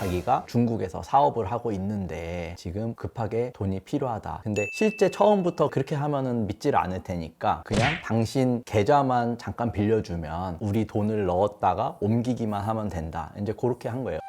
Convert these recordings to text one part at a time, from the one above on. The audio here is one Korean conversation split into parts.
자기가 중국에서 사업을 하고 있는데 지금 급하게 돈이 필요하다. 근데 실제 처음부터 그렇게 하면은 믿지를 않을 테니까 그냥 당신 계좌만 잠깐 빌려주면 우리 돈을 넣었다가 옮기기만 하면 된다. 이제 그렇게 한 거예요.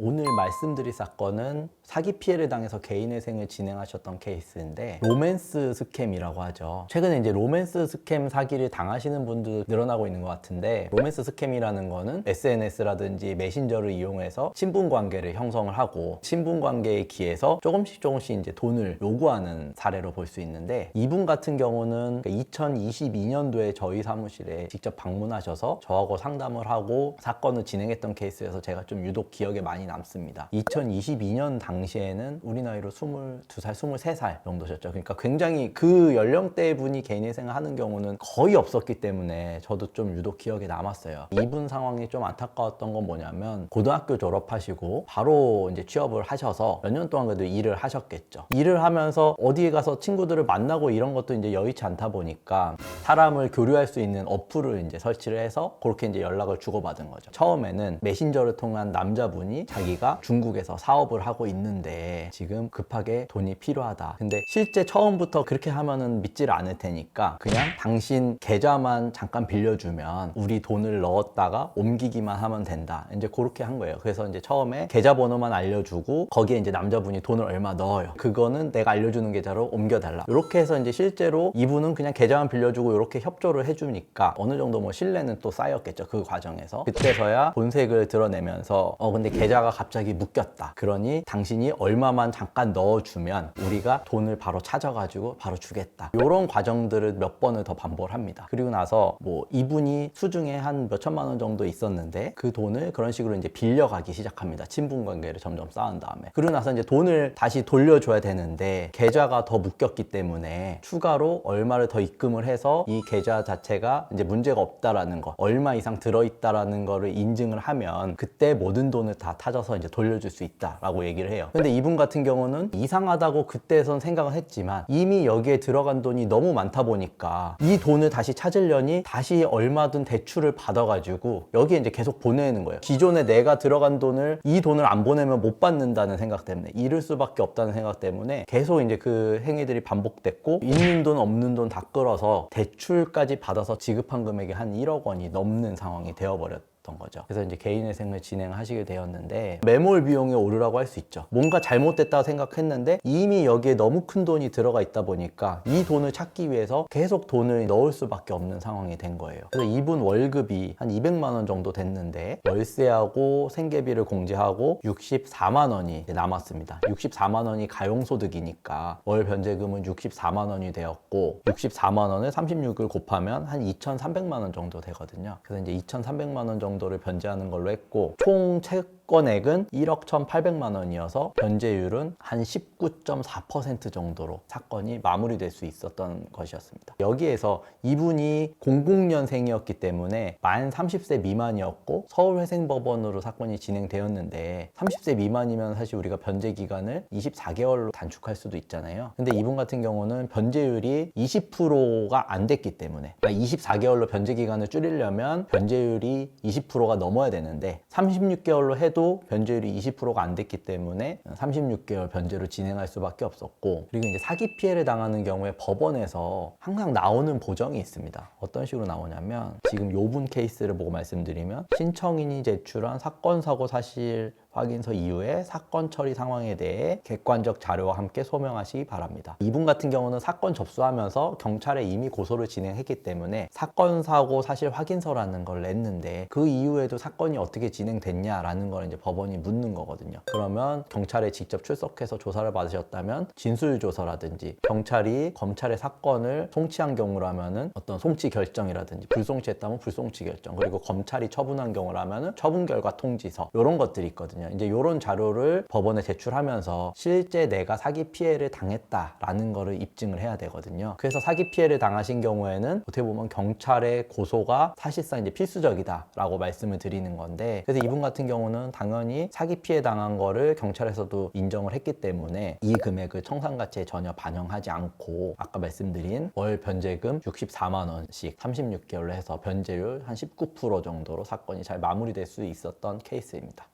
오늘 말씀드릴 사건은 사기 피해를 당해서 개인회생을 진행하셨던 케이스인데 로맨스 스캠이라고 하죠. 최근에 이제 로맨스 스캠 사기를 당하시는 분들 늘어나고 있는 것 같은데, 로맨스 스캠이라는 거는 SNS라든지 메신저를 이용해서 친분 관계를 형성을 하고 친분 관계에 기해서 조금씩 이제 돈을 요구하는 사례로 볼 수 있는데, 이분 같은 경우는 2022년도에 저희 사무실에 직접 방문하셔서 저하고 상담을 하고 사건을 진행했던 케이스여서 제가 좀 유독 기억에 많이 남습니다. 2022년 당시에는 우리 나이로 22살, 23살 정도셨죠. 그러니까 굉장히 그 연령대 분이 개인회생을 하는 경우는 거의 없었기 때문에 저도 좀 유독 기억에 남았어요. 이분 상황이 좀 안타까웠던 건 뭐냐면, 고등학교 졸업하시고 바로 이제 취업을 하셔서 몇 년 동안 그래도 일을 하셨겠죠. 일을 하면서 어디에 가서 친구들을 만나고 이런 것도 이제 여의치 않다 보니까 사람을 교류할 수 있는 어플을 이제 설치를 해서 그렇게 이제 연락을 주고받은 거죠. 처음에는 메신저를 통한 남자분이 자기가 중국에서 사업을 하고 있는데 지금 급하게 돈이 필요하다. 근데 실제 처음부터 그렇게 하면은 믿지를 않을 테니까 그냥 당신 계좌만 잠깐 빌려주면 우리 돈을 넣었다가 옮기기만 하면 된다. 이제 그렇게 한 거예요. 그래서 이제 처음에 계좌번호만 알려주고 거기에 이제 남자분이 돈을 얼마 넣어요. 그거는 내가 알려주는 계좌로 옮겨달라. 이렇게 해서 이제 실제로 이분은 그냥 계좌만 빌려주고 이렇게 협조를 해주니까 어느 정도 뭐 신뢰는 또 쌓였겠죠. 그 과정에서. 그때서야 본색을 드러내면서 근데 계좌가 갑자기 묶였다. 그러니 당신이 얼마만 잠깐 넣어주면 우리가 돈을 바로 찾아가지고 바로 주겠다. 이런 과정들을 몇 번을 더 반복을 합니다. 그리고 나서 뭐 이분이 수중에 한 몇 천만 원 정도 있었는데 그 돈을 그런 식으로 이제 빌려가기 시작합니다. 친분 관계를 점점 쌓은 다음에. 그리고 나서 이제 돈을 다시 돌려줘야 되는데 계좌가 더 묶였기 때문에 추가로 얼마를 더 입금을 해서 이 계좌 자체가 이제 문제가 없다라는 거, 얼마 이상 들어있다라는 거를 인증을 하면 그때 모든 돈을 다 타져서 이제 돌려줄 수 있다라고 얘기를 해요. 근데 이분 같은 경우는 이상하다고 그때선 생각을 했지만 이미 여기에 들어간 돈이 너무 많다 보니까 이 돈을 다시 찾으려니 다시 얼마든 대출을 받아가지고 여기에 이제 계속 보내는 거예요. 기존에 내가 들어간 돈을 이 돈을 안 보내면 못 받는다는 생각 때문에, 잃을 수밖에 없다는 생각 때문에 계속 이제 그 행위들이 반복됐고, 있는 돈 없는 돈 다 끌어서 대출까지 받아서 지급한 금액이 한 1억 원이 넘는 상황이 되어버렸다. 거죠. 그래서 이제 개인회생을 진행하시게 되었는데, 매몰 비용이 오르라고 할 수 있죠. 뭔가 잘못됐다고 생각했는데 이미 여기에 너무 큰 돈이 들어가 있다 보니까 이 돈을 찾기 위해서 계속 돈을 넣을 수밖에 없는 상황이 된 거예요. 그래서 이분 월급이 한 200만 원 정도 됐는데 월세하고 생계비를 공제하고 64만 원이 남았습니다. 64만 원이 가용소득이니까 월 변제금은 64만 원이 되었고, 64만 원을 36을 곱하면 한 2,300만 원 정도 되거든요. 그래서 이제 2,300만 원 정도를 변제하는 걸로 했고, 총 채권액은 1억 1,800만 원이어서 변제율은 한 19.4% 정도로 사건이 마무리될 수 있었던 것이었습니다. 여기에서 이분이 00년생이었기 때문에 만 30세 미만이었고 서울회생법원으로 사건이 진행되었는데, 30세 미만이면 사실 우리가 변제 기간을 24개월로 단축할 수도 있잖아요. 근데 이분 같은 경우는 변제율이 20%가 안 됐기 때문에, 그러니까 24개월로 변제 기간을 줄이려면 변제율이 20%가 넘어야 되는데 36개월로 해도 변제율이 20%가 안 됐기 때문에 36개월 변제로 진행할 수밖에 없었고, 그리고 이제 사기 피해를 당하는 경우에 법원에서 항상 나오는 보정이 있습니다. 어떤 식으로 나오냐면, 지금 요분 케이스를 보고 말씀드리면, 신청인이 제출한 사건 사고 사실 확인서 이후에 사건 처리 상황에 대해 객관적 자료와 함께 소명하시기 바랍니다. 이분 같은 경우는 사건 접수하면서 경찰에 이미 고소를 진행했기 때문에 사건 사고 사실 확인서라는 걸 냈는데 그 이후에도 사건이 어떻게 진행됐냐라는 걸 이제 법원이 묻는 거거든요. 그러면 경찰에 직접 출석해서 조사를 받으셨다면 진술조서라든지, 경찰이 검찰의 사건을 송치한 경우라면은 어떤 송치 결정이라든지, 불송치했다면 불송치 결정, 그리고 검찰이 처분한 경우라면은 처분 결과 통지서, 이런 것들이 있거든요. 되거든요. 이제 이런 자료를 법원에 제출하면서 실제 내가 사기 피해를 당했다라는 거를 입증을 해야 되거든요. 그래서 사기 피해를 당하신 경우에는 어떻게 보면 경찰의 고소가 사실상 이제 필수적이다라고 말씀을 드리는 건데, 그래서 이분 같은 경우는 당연히 사기 피해 당한 거를 경찰에서도 인정을 했기 때문에 이 금액을 청산가치에 전혀 반영하지 않고 아까 말씀드린 월 변제금 64만 원씩 36개월로 해서 변제율 한 19% 정도로 사건이 잘 마무리될 수 있었던 케이스입니다.